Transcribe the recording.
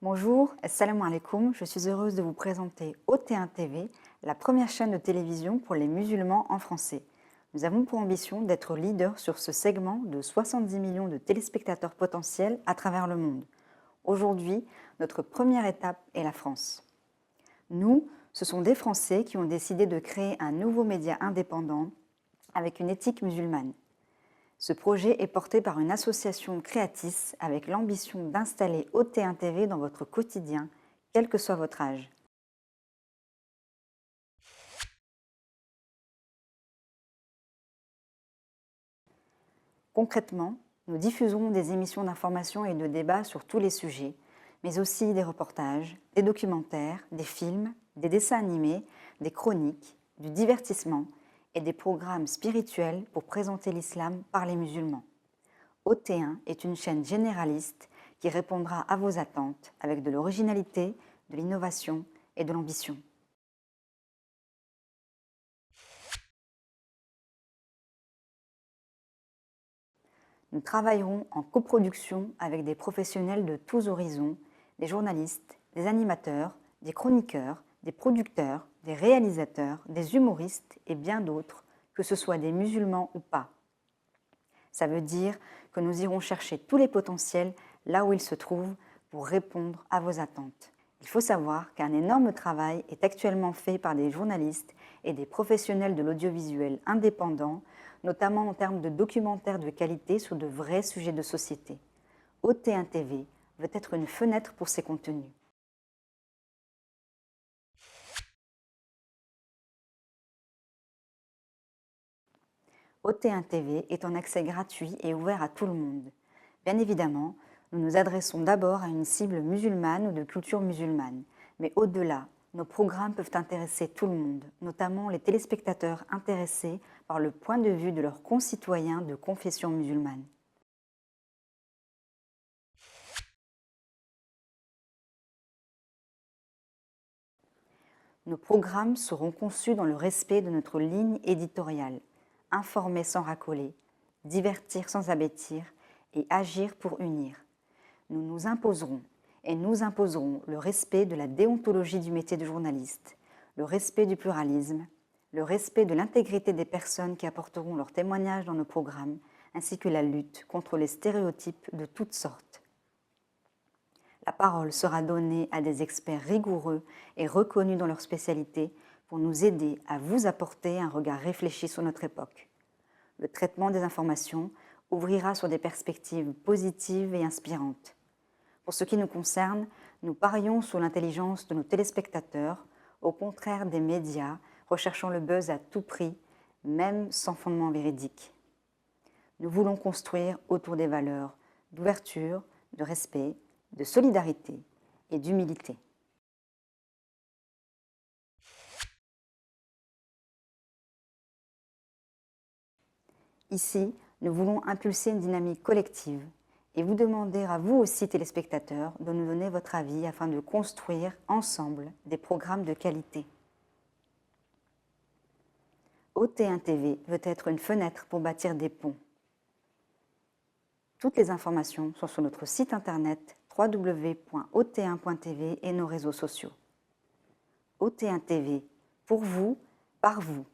Bonjour, assalamu alaikum, je suis heureuse de vous présenter OT1 TV, la première chaîne de télévision pour les musulmans en français. Nous avons pour ambition d'être leader sur ce segment de 70 millions de téléspectateurs potentiels à travers le monde. Aujourd'hui, notre première étape est la France. Nous, ce sont des Français qui ont décidé de créer un nouveau média indépendant avec une éthique musulmane. Ce projet est porté par une association Creatis avec l'ambition d'installer OT1 TV dans votre quotidien, quel que soit votre âge. Concrètement, nous diffuserons des émissions d'information et de débat sur tous les sujets, mais aussi des reportages, des documentaires, des films, des dessins animés, des chroniques, du divertissement et des programmes spirituels pour présenter l'islam par les musulmans. OT1 est une chaîne généraliste qui répondra à vos attentes avec de l'originalité, de l'innovation et de l'ambition. Nous travaillerons en coproduction avec des professionnels de tous horizons, des journalistes, des animateurs, des chroniqueurs, des producteurs, des réalisateurs, des humoristes et bien d'autres, que ce soit des musulmans ou pas. Ça veut dire que nous irons chercher tous les potentiels là où ils se trouvent pour répondre à vos attentes. Il faut savoir qu'un énorme travail est actuellement fait par des journalistes et des professionnels de l'audiovisuel indépendants, notamment en termes de documentaires de qualité sur de vrais sujets de société. OT1 TV veut être une fenêtre pour ces contenus. OT1 TV est en accès gratuit et ouvert à tout le monde. Bien évidemment, nous nous adressons d'abord à une cible musulmane ou de culture musulmane, mais au-delà, nos programmes peuvent intéresser tout le monde, notamment les téléspectateurs intéressés par le point de vue de leurs concitoyens de confession musulmane. Nos programmes seront conçus dans le respect de notre ligne éditoriale, informer sans racoler, divertir sans abêtir et agir pour unir. Nous nous imposerons et nous imposerons le respect de la déontologie du métier de journaliste, le respect du pluralisme, le respect de l'intégrité des personnes qui apporteront leur témoignage dans nos programmes, ainsi que la lutte contre les stéréotypes de toutes sortes. La parole sera donnée à des experts rigoureux et reconnus dans leur spécialité pour nous aider à vous apporter un regard réfléchi sur notre époque. Le traitement des informations ouvrira sur des perspectives positives et inspirantes. Pour ce qui nous concerne, nous parions sur l'intelligence de nos téléspectateurs, au contraire des médias recherchant le buzz à tout prix, même sans fondement véridique. Nous voulons construire autour des valeurs d'ouverture, de respect, de solidarité et d'humilité. Ici, nous voulons impulser une dynamique collective et vous demander à vous aussi, téléspectateurs, de nous donner votre avis afin de construire ensemble des programmes de qualité. OT1 TV veut être une fenêtre pour bâtir des ponts. Toutes les informations sont sur notre site internet www.ot1.tv et nos réseaux sociaux. OT1 TV, pour vous, par vous.